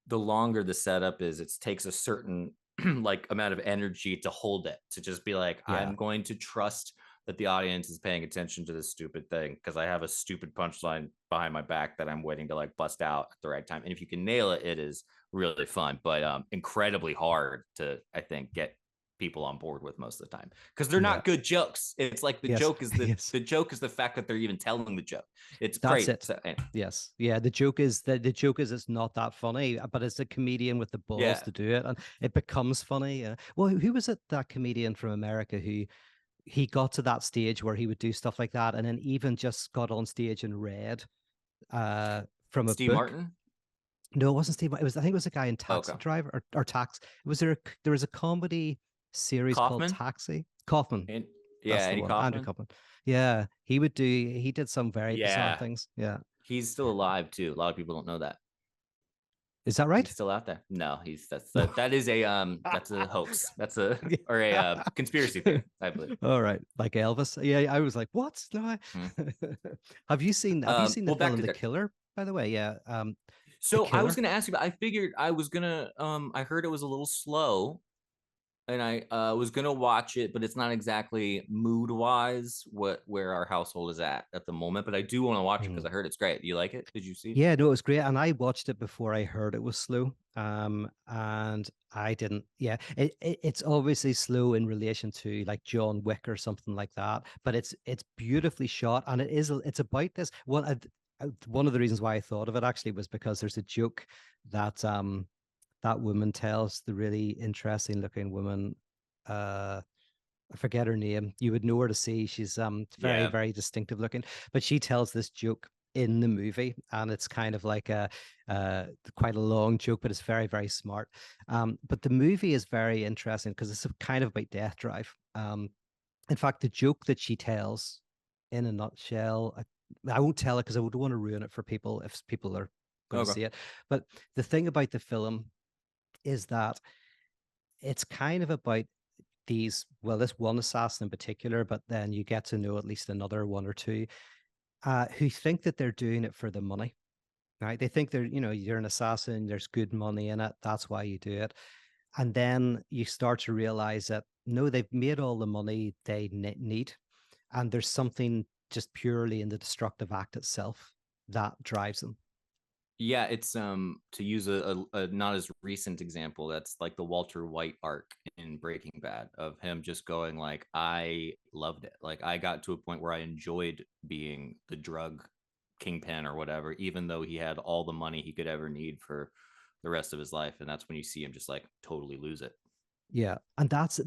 the longer the setup is, it takes a certain like amount of energy to hold it, to just be like, Yeah. I'm going to trust that the audience is paying attention to this stupid thing because I have a stupid punchline behind my back that I'm waiting to like bust out at the right time. And if you can nail it, it is really fun, but incredibly hard to, I think, get people on board with most of the time, because they're Yeah. not good jokes. It's like the Yes. joke is Yes. the joke is the fact that they're even telling the joke. It's That's great. it. So, Yes. Yeah. The joke is it's not that funny, but it's a comedian with the balls yeah. to do it, and it becomes funny. Well, who was it? That comedian from America who he got to that stage where he would do stuff like that, and then even just got on stage and read from a Steve book. Martin. No, it wasn't Steve. It was, I think it was a guy in Taxi Okay. Driver, or Tax. There was a comedy series called Kaufman. Taxi. Kaufman. And yeah, That's the Andy one. Andrew Kaufman. Kaufman. Yeah, he did some very bizarre Yeah, things. Yeah. he's still alive too. A lot of people don't know that. Is that He's right? still out there. No, he's No. that is a that's a hoax. That's a or a conspiracy theory, I believe. All right. Like Elvis. Yeah, I was like, what? No. Hmm. Have you seen the Well, back film to The that. Killer, by the way? Yeah. The So I was Killer. gonna ask you, but I figured I was gonna I heard it was a little slow, and I was gonna watch it, but it's not exactly mood wise where our household is at the moment. But I do want to watch it because I heard it's great. Do you like it? Did you see? Yeah, no, it was great, and I watched it before I heard it was slow. And I didn't. Yeah, it's obviously slow in relation to like John Wick or something like that, but it's beautifully shot, and it's about this. Well, one of the reasons why I thought of it actually was because there's a joke that that woman tells, the really interesting looking woman. I forget her name. You would know her to see. She's very, Yeah. very distinctive looking. But she tells this joke in the movie, and it's kind of like a quite a long joke, but it's very, very smart. But the movie is very interesting because it's kind of about death drive. In fact, the joke that she tells, in a nutshell, I won't tell it because I don't want to ruin it for people if people are going to Okay. see it. But the thing about the film is that it's kind of about these, well, this one assassin in particular, but then you get to know at least another one or two who think that they're doing it for the money, right? They think they're, you're an assassin, there's good money in it, that's why you do it. And then you start to realize that no, they've made all the money they need, and there's something just purely in the destructive act itself that drives them. Yeah, it's to use a not as recent example, that's like the Walter White arc in Breaking Bad of him just going like, I loved it. Like I got to a point where I enjoyed being the drug kingpin or whatever, even though he had all the money he could ever need for the rest of his life. And that's when you see him just like totally lose it. Yeah, and that's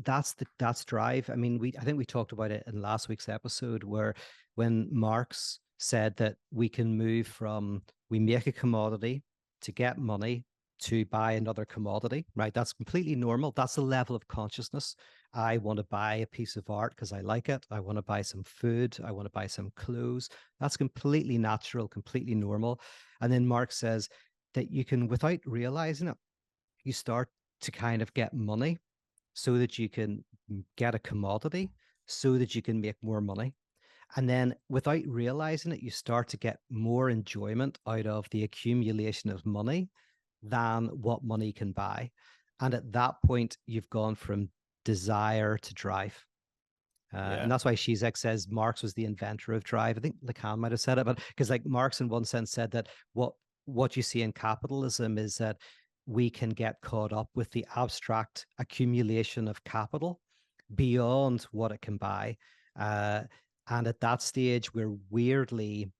drive. I mean, I think we talked about it in last week's episode where when Marx said that we can move from we make a commodity to get money to buy another commodity, right? That's completely normal. That's the level of consciousness. I want to buy a piece of art because I like it. I want to buy some food. I want to buy some clothes. That's completely natural, completely normal. And then Marx says that you can, without realizing it, you start to kind of get money so that you can get a commodity so that you can make more money. And then without realizing it, you start to get more enjoyment out of the accumulation of money than what money can buy. And at that point, you've gone from desire to drive. And Yeah. that's why Zizek says Marx was the inventor of drive. I think Lacan might have said it, but because like Marx in one sense said that what you see in capitalism is that we can get caught up with the abstract accumulation of capital beyond what it can buy. And at that stage, we're weirdly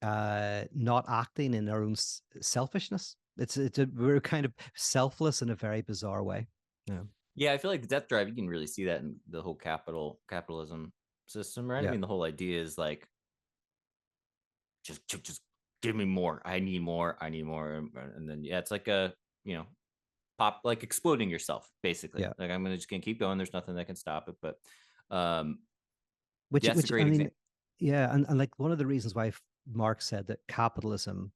not acting in our own selfishness. We're kind of selfless in a very bizarre way. Yeah. Yeah, I feel like the death drive, you can really see that in the whole capitalism system, right? I Yeah. mean, the whole idea is like just give me more. I need more. I need more. And then yeah, it's like a pop like exploding yourself basically. Yeah. Like I'm gonna just gonna keep going. There's nothing that can stop it. But um, yeah, it's a Which I great mean, example. yeah, and like one of the reasons why Marx said that capitalism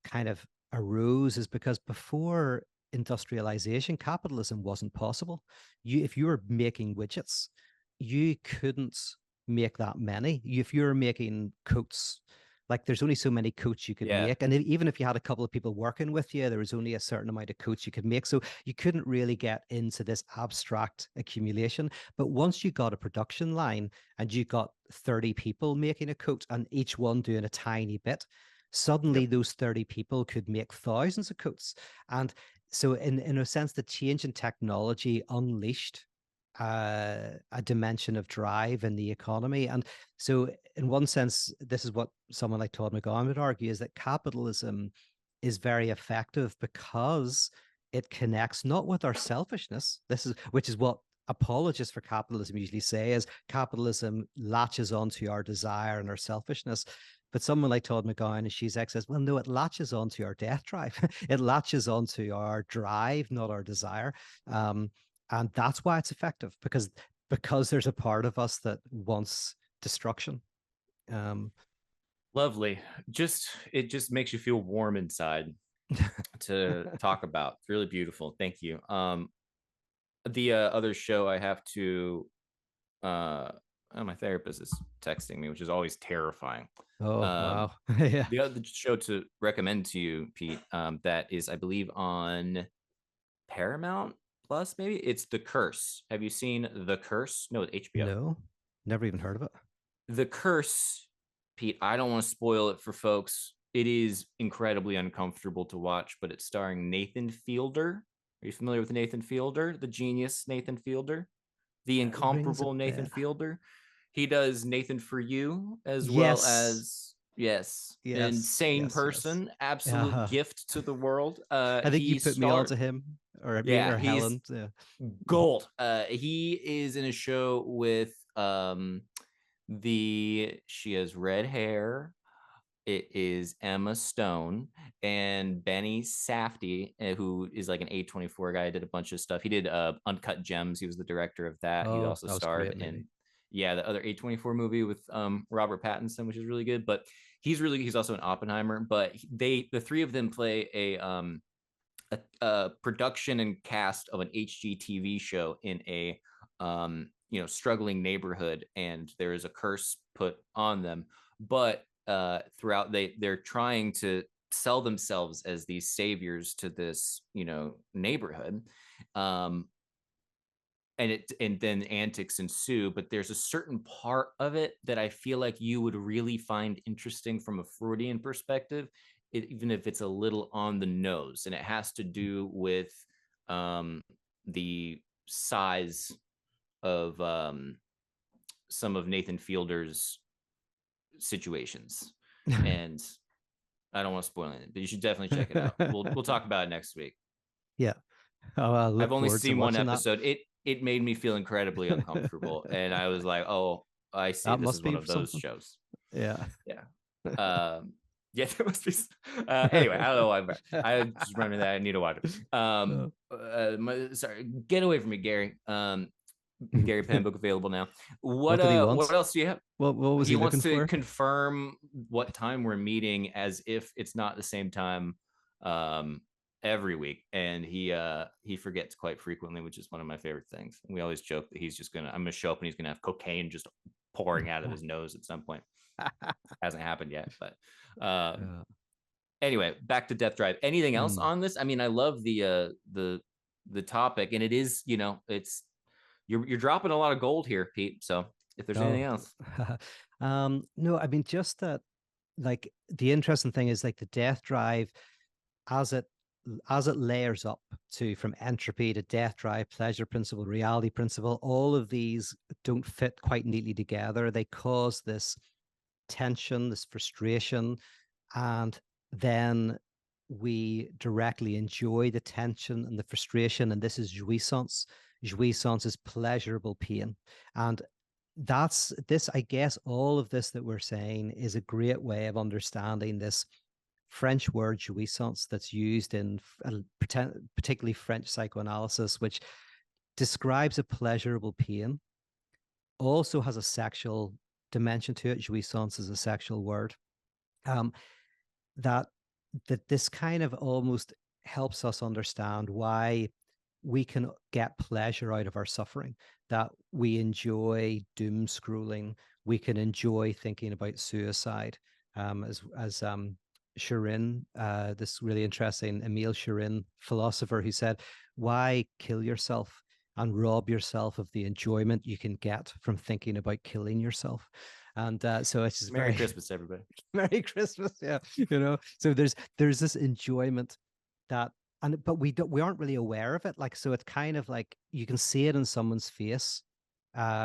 kind of arose is because before industrialization, capitalism wasn't possible. If you were making widgets, you couldn't make that many. If you were making coats, like there's only so many coats you could Yeah, make, and even if you had a couple of people working with you, there was only a certain amount of coats you could make. So you couldn't really get into this abstract accumulation. But once you got a production line and you got 30 people making a coat and each one doing a tiny bit, suddenly yep. those 30 people could make thousands of coats. And so in a sense, the change in technology unleashed a dimension of drive in the economy. And so in one sense, this is what someone like Todd McGowan would argue, is that capitalism is very effective because it connects not with our selfishness. Which is what apologists for capitalism usually say, is capitalism latches onto our desire and our selfishness. But someone like Todd McGowan and Zizek says, well, no, it latches onto our death drive. It latches onto our drive, not our desire. And that's why it's effective, because there's a part of us that wants destruction. Um, Lovely. Just it just makes you feel warm inside to talk about. It's really beautiful. Thank you. The other show I have to oh, my therapist is texting me, which is always terrifying. oh Um, wow, yeah, the other show to recommend to you, Pete, that is, I believe, on Paramount Plus. Maybe it's The Curse. Have you seen The Curse? No, HBO. no, never even heard of it. The Curse, Pete. I don't want to spoil it for folks. It is incredibly uncomfortable to watch, but it's starring Nathan Fielder. Are you familiar with Nathan Fielder, the genius Nathan Fielder, the Rings a incomparable Nathan bell. Fielder? He does Nathan For You as well Yes, as Yes. Yes, Insane yes, yes. person, absolute Uh, gift to the world. I think you He put me on starred, to him, or me yeah, or he's Helen. Yeah. gold. He is in a show with she has red hair. It is Emma Stone and Benny Safdie, who is like an A24 guy. Did a bunch of stuff. He did Uncut Gems. He was the director of that. He Oh, also that was a starred great in, movie. yeah, the other A24 movie with Robert Pattinson, which is really good. But he's also an Oppenheimer. But the three of them play a production and cast of an HGTV show in a struggling neighborhood, and there is a curse put on them. But throughout, they're trying to sell themselves as these saviors to this neighborhood. um and then antics ensue, but there's a certain part of it that I feel like you would really find interesting from a Freudian perspective, even if it's a little on the nose, and it has to do with um, the size of some of Nathan Fielder's situations. And I don't want to spoil anything, but you should definitely check it out. We'll talk about it next week. Yeah. Oh, I I've look only forward to seen one watching that. episode. It made me feel incredibly uncomfortable, and I was like, "Oh, I see. That This must is one be of those something. shows." Yeah. Yeah. Yeah, there must be. Anyway, I don't know why. I just remember that I need to watch it. Uh, Sorry, get away from me, Gary. Gary Penn book available now. what did he What want? else do you have? What was He he wants looking to for? confirm what time we're meeting, as if it's not the same time every week, and he forgets quite frequently, which is one of my favorite things. We always joke that I'm gonna show up and he's gonna have cocaine just pouring out of his nose at some point. Hasn't happened yet, but Yeah. anyway, back to Death Drive. Anything else Mm. on this? I mean, I love the topic, and it is, it's you're dropping a lot of gold here, Pete. So if there's Oh, anything else. no, I mean, just that, like, the interesting thing is, like, the death drive, as it layers up to, from entropy to death drive, pleasure principle, reality principle, all of these don't fit quite neatly together. They cause this tension, this frustration, and then we directly enjoy the tension and the frustration, and this is jouissance. Jouissance is pleasurable pain. And that's this, I guess, all of this that we're saying is a great way of understanding this French word jouissance that's used in particularly French psychoanalysis, which describes a pleasurable pain, also has a sexual dimension to it. Jouissance is a sexual word. Um, that this kind of almost helps us understand why we can get pleasure out of our suffering, that we enjoy doom scrolling, we can enjoy thinking about suicide. As Shirin, this really interesting Emile Shirin philosopher, who said, why kill yourself and rob yourself of the enjoyment you can get from thinking about killing yourself? And so it's just Merry very Christmas, everybody. Merry Christmas. Yeah. So there's this enjoyment that, but we aren't really aware of it. Like, so it's kind of like you can see it in someone's face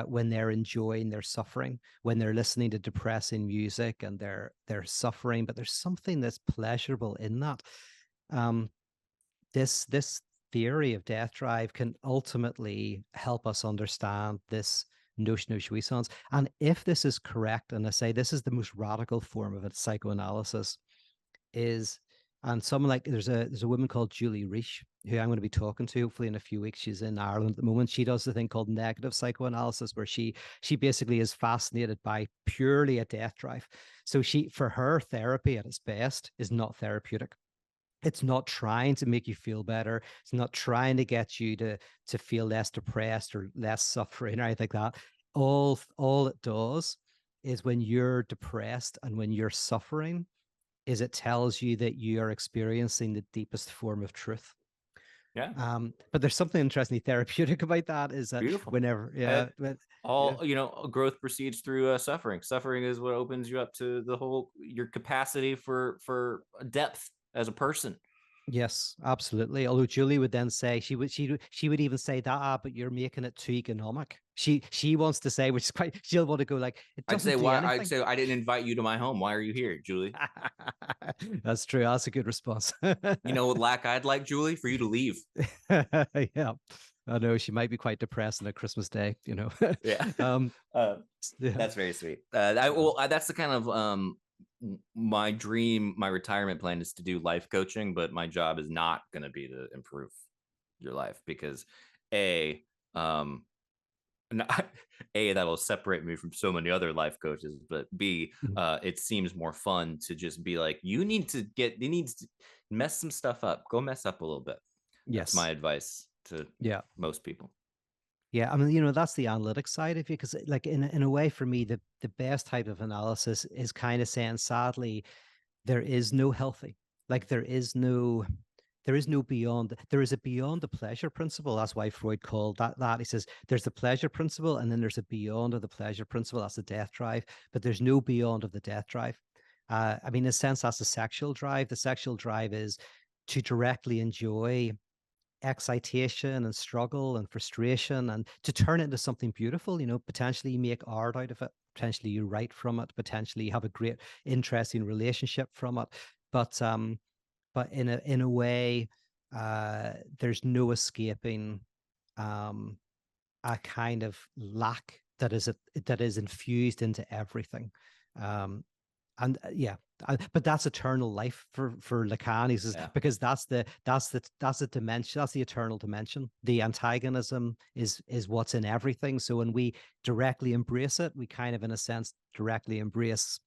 when they're enjoying their suffering, when they're listening to depressing music and they're suffering, but there's something that's pleasurable in that. Um, this theory of death drive can ultimately help us understand this notion of jouissance. And if this is correct, and I say this is the most radical form of it, psychoanalysis, is, and someone like, there's a woman called Julie Reich, who I'm going to be talking to hopefully in a few weeks. She's in Ireland at the moment. She does the thing called negative psychoanalysis, where she basically is fascinated by purely a death drive. So for her, therapy at its best is not therapeutic. It's not trying to make you feel better. It's not trying to get you to feel less depressed or less suffering or anything like that. All it does is, when you're depressed and when you're suffering, is it tells you that you are experiencing the deepest form of truth. Yeah, But there's something interestingly therapeutic about that, is that beautiful. whenever, Uh, yeah, yeah, all growth proceeds through suffering. Suffering is what opens you up to your capacity for depth as a person. Yes, absolutely. Although Julie would then say she would even say that, but you're making it too economic. She wants to say, which is quite, she'll want to go like, it doesn't do I'd anything. say I didn't invite you to my home. Why are you here, Julie? That's true. That's a good response. You know what lack I'd like, Julie, for you to leave. Yeah. I know she might be quite depressed on a Christmas day, you know. Yeah. um uh, yeah. that's very sweet. That's the kind of my dream, my retirement plan is to do life coaching, but my job is not going to be to improve your life because a um not, a that'll separate me from so many other life coaches, but b it seems more fun to just be like, you needs to mess some stuff up, go mess up a little bit. That's my Yes. advice to Yeah. most people. Yeah, I mean, that's the analytic side of you, because like in a way, for me, the best type of analysis is kind of saying, sadly, there is no healthy, like there is no beyond, there is a beyond the pleasure principle. That's why Freud called that. He says there's the pleasure principle, and then there's a beyond of the pleasure principle. That's the death drive, but there's no beyond of the death drive. I mean, in a sense, that's the sexual drive. The sexual drive is to directly enjoy excitation and struggle and frustration, and to turn it into something beautiful. Potentially you make art out of it, potentially you write from it, potentially you have a great interesting relationship from it. But in a way, there's no escaping um a kind of lack that is infused into everything. um and yeah, but that's eternal life for Lacan. He says, Yeah. because that's the dimension, that's the eternal dimension. The antagonism is what's in everything. So when we directly embrace it, we kind of, in a sense, directly embrace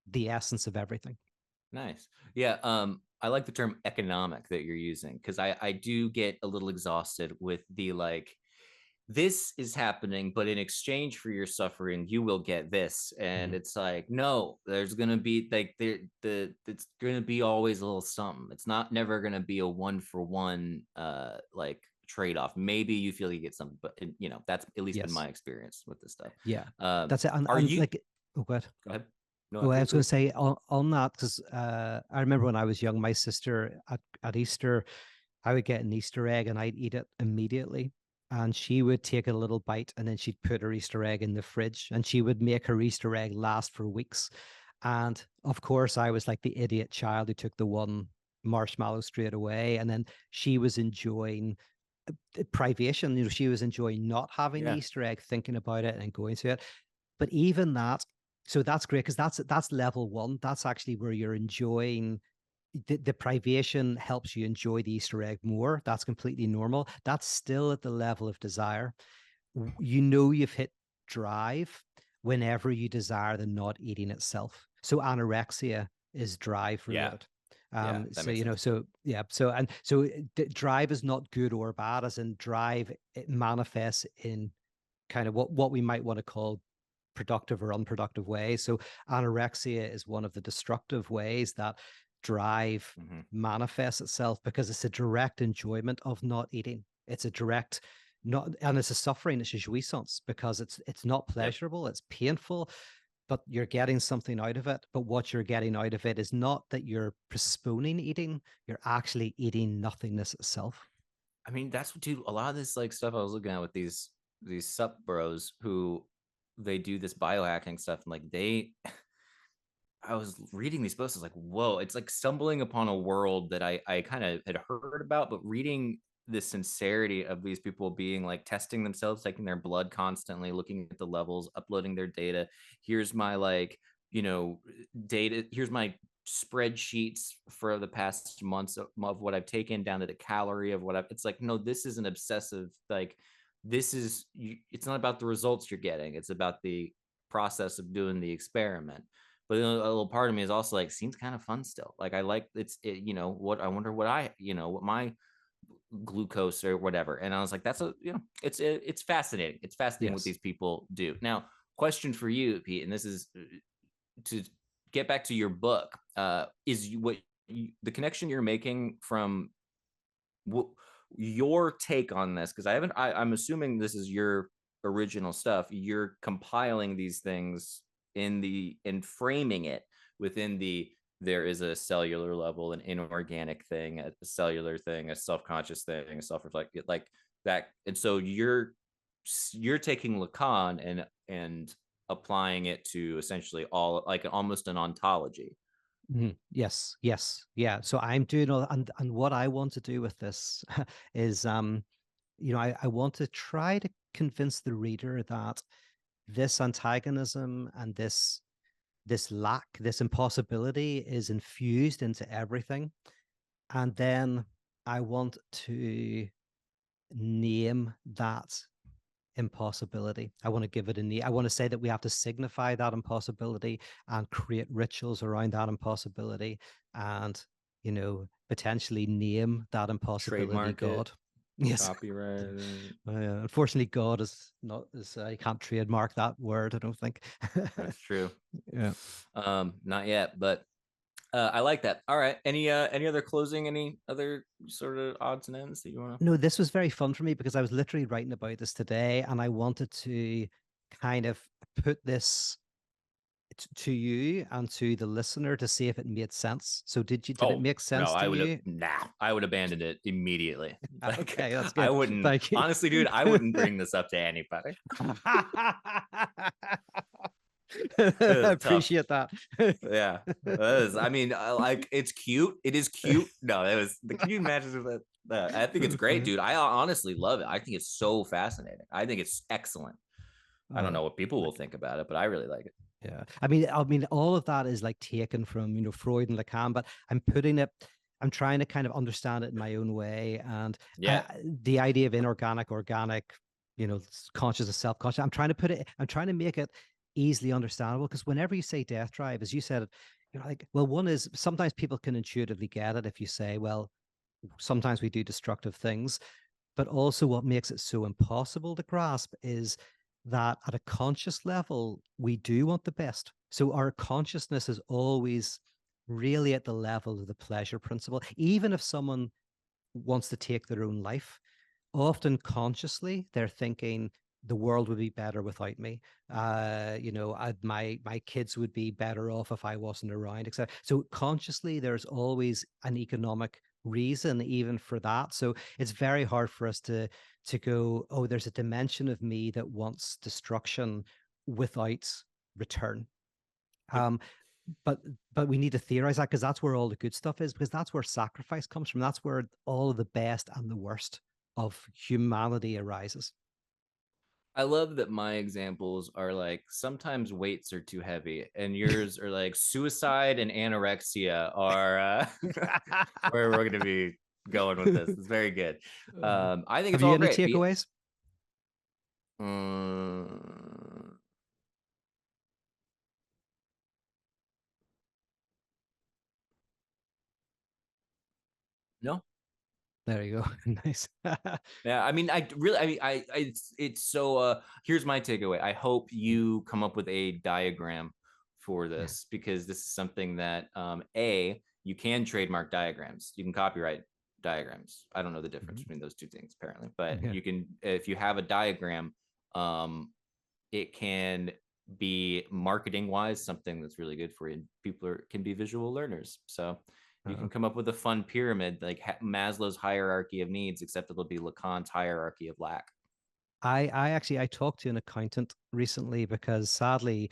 the essence of everything. Nice. Yeah. I like the term economic that you're using because I do get a little exhausted with the like, this is happening, but in exchange for your suffering, you will get this. And Mhm. it's like, no, there's gonna be like it's gonna be always a little something. It's not never gonna be a one for one like trade-off. Maybe you feel you get something, but that's at least been Yes. my experience with this stuff. Yeah, Um, that's it. And, are and you like, oh, good. go ahead? No, Well, after I you, was going to please. say on that, because I remember when I was young, my sister at Easter, I would get an Easter egg and I'd eat it immediately. And she would take a little bite and then she'd put her Easter egg in the fridge, and she would make her Easter egg last for weeks. And of course, I was like the idiot child who took the one marshmallow straight away. And then she was enjoying privation. She was enjoying not having the Yeah. Easter egg, thinking about it and going to it. But even that, so that's great, because that's level one. That's actually where you're enjoying the privation, helps you enjoy the Easter egg more. That's completely normal. That's still at the level of desire. You've hit drive whenever you desire the not eating itself. So anorexia is drive Yeah. related. Yeah. That So makes sense. so yeah, so drive is not good or bad. As in, drive, it manifests in kind of what we might want to call productive or unproductive ways. So anorexia is one of the destructive ways that drive Mm-hmm. manifests itself, because it's a direct enjoyment of not eating. It's a direct, not, and it's a suffering, it's a jouissance, because it's not Yep. pleasurable, it's painful, but you're getting something out of it. But what you're getting out of it is not that you're postponing eating, you're actually eating nothingness itself. I mean, that's what, dude. A lot of this like stuff I was looking at with these sup bros who they do this biohacking stuff, and like I was reading these posts, I was like, whoa, it's like stumbling upon a world that I kind of had heard about, but reading the sincerity of these people being like testing themselves, taking their blood constantly, looking at the levels, uploading their data. Here's my like, data. Here's my spreadsheets for the past months of what I've taken, down to the calorie of what I've, it's like, no, this is an obsessive, like, it's not about the results you're getting. It's about the process of doing the experiment. But a little part of me is also like, seems kind of fun still. Like I like what I wonder what what my glucose or whatever. And I was like, that's it's fascinating. It's fascinating what Yes. these people do. Now, question for you, Pete, and this is to get back to your book. Is the connection you're making from your take on this? Because I'm assuming this is your original stuff. You're compiling these things and framing it within there is a cellular level, an inorganic thing, a cellular thing, a self-conscious thing, a self-reflect, like that. And so you're taking Lacan and applying it to essentially all, like almost an ontology. Yes, yes, yeah. So I'm doing all, and what I want to do with this is, I want to try to convince the reader that this antagonism and this lack, this impossibility is infused into everything. And then I want to name that impossibility. I want to give it a name. I want to say that we have to signify that impossibility and create rituals around that impossibility, and potentially name that impossibility Trademark it, God. Yes. copyright it. Unfortunately, God is not, is I can't trademark that word, I don't think. That's true. Yeah. Not yet, but I like that. All right. Any other closing? Any other sort of odds and ends that you want to? No, this was very fun for me because I was literally writing about this today, and I wanted to kind of put this to you and to the listener to see if it made sense. So did it Oh make no, sense to I would have you? I would abandon it immediately. Like Okay, that's I good. wouldn't, Thank you. honestly, dude. I wouldn't bring this up to anybody. It was tough. Appreciate that. Yeah, it is. I mean, like it's cute. It is cute. No, it was. Can you imagine that? I think it's great, dude. I honestly love it. I think it's so fascinating. I think it's excellent. I don't Oh, know what people will think about it, but I really like it. yeah. I mean, all of that is like taken from, Freud and Lacan, but I'm trying to kind of understand it in my own way. And Yeah, the idea of inorganic, organic, conscious and self-conscious, I'm trying to make it easily understandable, because whenever you say death drive, as you said, like, well, one is sometimes people can intuitively get it if you say, well, sometimes we do destructive things, but also what makes it so impossible to grasp is that at a conscious level, we do want the best. So our consciousness is always really at the level of the pleasure principle. Even if someone wants to take their own life, often consciously they're thinking the world would be better without me. My kids would be better off if I wasn't around, etc. So consciously, there's always an economic reason even for that. So it's very hard for us to go, oh, there's a dimension of me that wants destruction without return. yep. Um, but we need to theorize that, because that's where all the good stuff is, because that's where sacrifice comes from. That's where all of the best and the worst of humanity arises. I love that my examples are like sometimes weights are too heavy, and yours are like suicide and anorexia are where we're going to be going with this. It's very good. I think Have it's you all any great. takeaways? Um, no, There you go. Nice. yeah, I mean, it's so. Here's my takeaway. I hope you come up with a diagram for Yeah. this, because this is something that you can trademark diagrams. You can copyright diagrams. I don't know the difference Mhm. between those two things apparently, but Yeah. you can, if you have a diagram, um, it can be marketing wise something that's really good for you. People can be visual learners, so you Uh, can come up with a fun pyramid like Maslow's hierarchy of needs, except it'll be Lacan's hierarchy of lack. I talked to an accountant recently, because sadly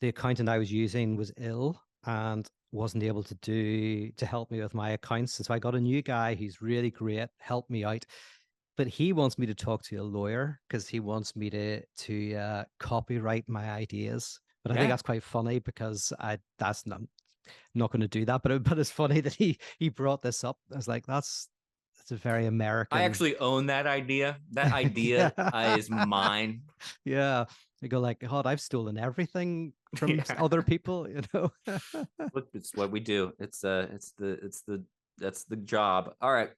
the accountant I was using was ill and wasn't able to help me with my accounts. And so I got a new guy who's really great, helped me out. But he wants me to talk to a lawyer because he wants me to copyright my ideas. But I think Yeah, that's quite funny, because that's not going to do that. But it's funny that he brought this up. I was like, that's a very I American. actually own that idea. That idea Yeah. is mine. Yeah. You go like, God, I've stolen everything from Yeah. other people, you know. Look, it's what we do. It's the that's the job. All right.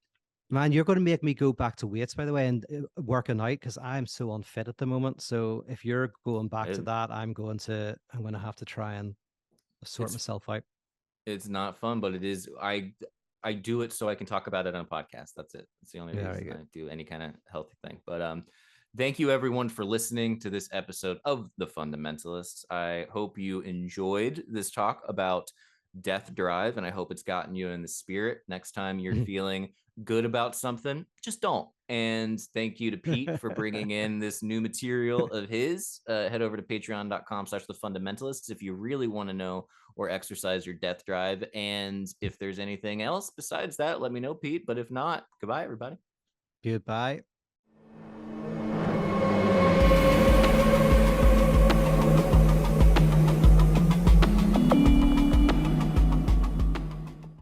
Man, you're going to make me go back to weights, by the way, and working out, because I'm so unfit at the moment. So if you're going back to It, that, I'm going to have to try and sort it's myself out. it's not fun, but it is. I do it so I can talk about it on a podcast. That's it. It's the only Yeah, very reason good. I do any kind of healthy thing. But thank you everyone for listening to this episode of The Fundamentalists. I hope you enjoyed this talk about death drive, and I hope it's gotten you in the spirit. Next time you're feeling good about something, just don't. And thank you to Pete for bringing in this new material of his. Head over to patreon.com/the Fundamentalists if you really want to know or exercise your death drive. And if there's anything else besides that, let me know, Pete. But if not, goodbye, everybody. Goodbye.